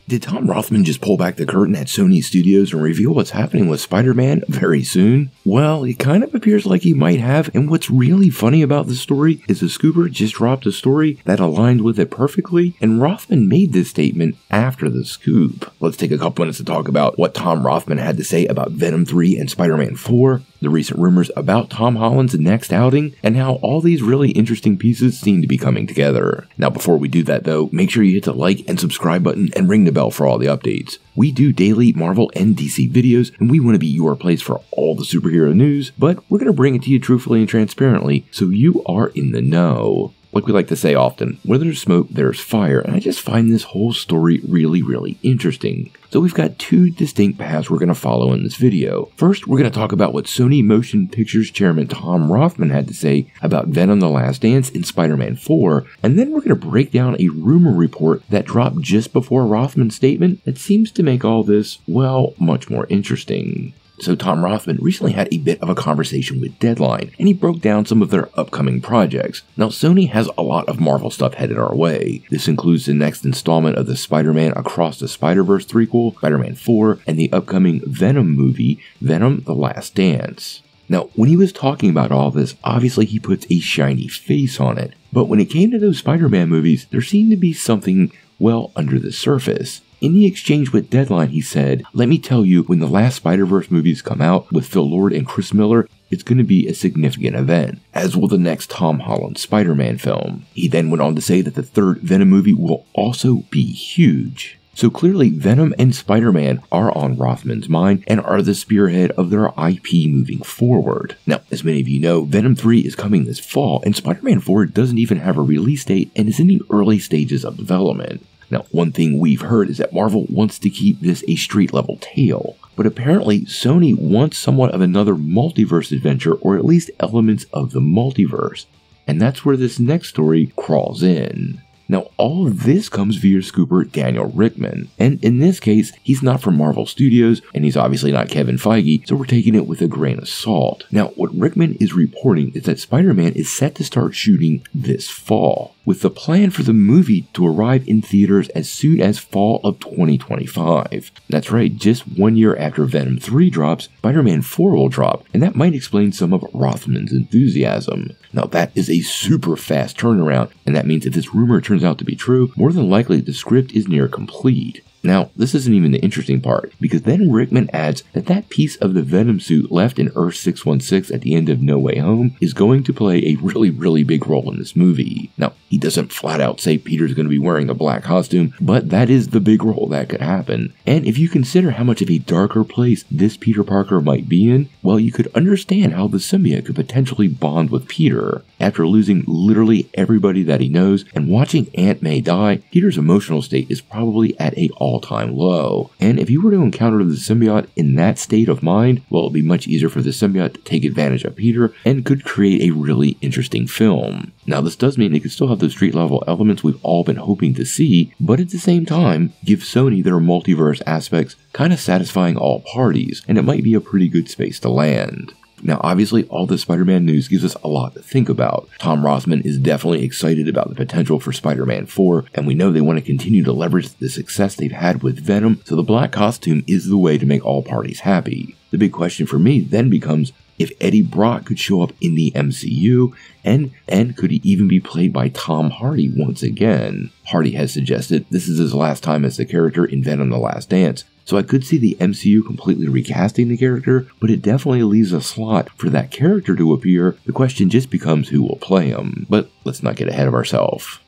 Did Tom Rothman just pull back the curtain at Sony Studios and reveal what's happening with Spider-Man very soon? Well, it kind of appears like he might have, and what's really funny about the story is the scooper just dropped a story that aligned with it perfectly, and Rothman made this statement after the scoop. Let's take a couple minutes to talk about what Tom Rothman had to say about Venom 3 and Spider-Man 4, the recent rumors about Tom Holland's next outing, and how all these really interesting pieces seem to be coming together. Now before we do that though, make sure you hit the like and subscribe button and ring the bell for all the updates. We do daily Marvel and DC videos, and we want to be your place for all the superhero news, but we're going to bring it to you truthfully and transparently, so you are in the know. Like we like to say often, where there's smoke, there's fire, and I just find this whole story really interesting. So we've got two distinct paths we're going to follow in this video. First, we're going to talk about what Sony Motion Pictures chairman Tom Rothman had to say about Venom: The Last Dance and Spider-Man 4, and then we're going to break down a rumor report that dropped just before Rothman's statement that seems to make all this, well, much more interesting. So Tom Rothman recently had a bit of a conversation with Deadline, and he broke down some of their upcoming projects. Now Sony has a lot of Marvel stuff headed our way. This includes the next installment of the Spider-Man Across the Spider-Verse threequel, Spider-Man 4, and the upcoming Venom movie, Venom: The Last Dance. Now, when he was talking about all this, obviously he puts a shiny face on it. But when it came to those Spider-Man movies, there seemed to be something, well, under the surface. In the exchange with Deadline, he said, "Let me tell you, when the last Spider-Verse movies come out with Phil Lord and Chris Miller, it's going to be a significant event, as will the next Tom Holland Spider-Man film." He then went on to say that the third Venom movie will also be huge. So clearly, Venom and Spider-Man are on Rothman's mind and are the spearhead of their IP moving forward. Now, as many of you know, Venom 3 is coming this fall, and Spider-Man 4 doesn't even have a release date and is in the early stages of development. Now, one thing we've heard is that Marvel wants to keep this a street-level tale, but apparently Sony wants somewhat of another multiverse adventure, or at least elements of the multiverse, and that's where this next story crawls in. Now, all of this comes via scooper Daniel Richtman, and in this case, he's not from Marvel Studios, and he's obviously not Kevin Feige, so we're taking it with a grain of salt. Now, what Richtman is reporting is that Spider-Man is set to start shooting this fall, with the plan for the movie to arrive in theaters as soon as fall of 2025. That's right, just 1 year after Venom 3 drops, Spider-Man 4 will drop, and that might explain some of Rothman's enthusiasm. Now, that is a super fast turnaround, and that means if this rumor turns out to be true, more than likely the script is near complete. Now, this isn't even the interesting part, because then Richtman adds that that piece of the Venom suit left in Earth 616 at the end of No Way Home is going to play a really big role in this movie. Now, he doesn't flat out say Peter's going to be wearing a black costume, but that is the big role that could happen. And if you consider how much of a darker place this Peter Parker might be in, well, you could understand how the symbiote could potentially bond with Peter. After losing literally everybody that he knows and watching Aunt May die, Peter's emotional state is probably at an all-time low. And if you were to encounter the symbiote in that state of mind, well, it'd be much easier for the symbiote to take advantage of Peter and could create a really interesting film. Now, this does mean they could still have those street-level elements we've all been hoping to see, but at the same time, give Sony their multiverse aspects, kind of satisfying all parties, and it might be a pretty good space to land. Now, obviously, all this Spider-Man news gives us a lot to think about. Tom Rothman is definitely excited about the potential for Spider-Man 4, and we know they want to continue to leverage the success they've had with Venom, so the black costume is the way to make all parties happy. The big question for me then becomes, if Eddie Brock could show up in the MCU, and could he even be played by Tom Hardy once again? Hardy has suggested this is his last time as the character in Venom: The Last Dance, so I could see the MCU completely recasting the character, but it definitely leaves a slot for that character to appear. The question just becomes who will play him, but let's not get ahead of ourselves.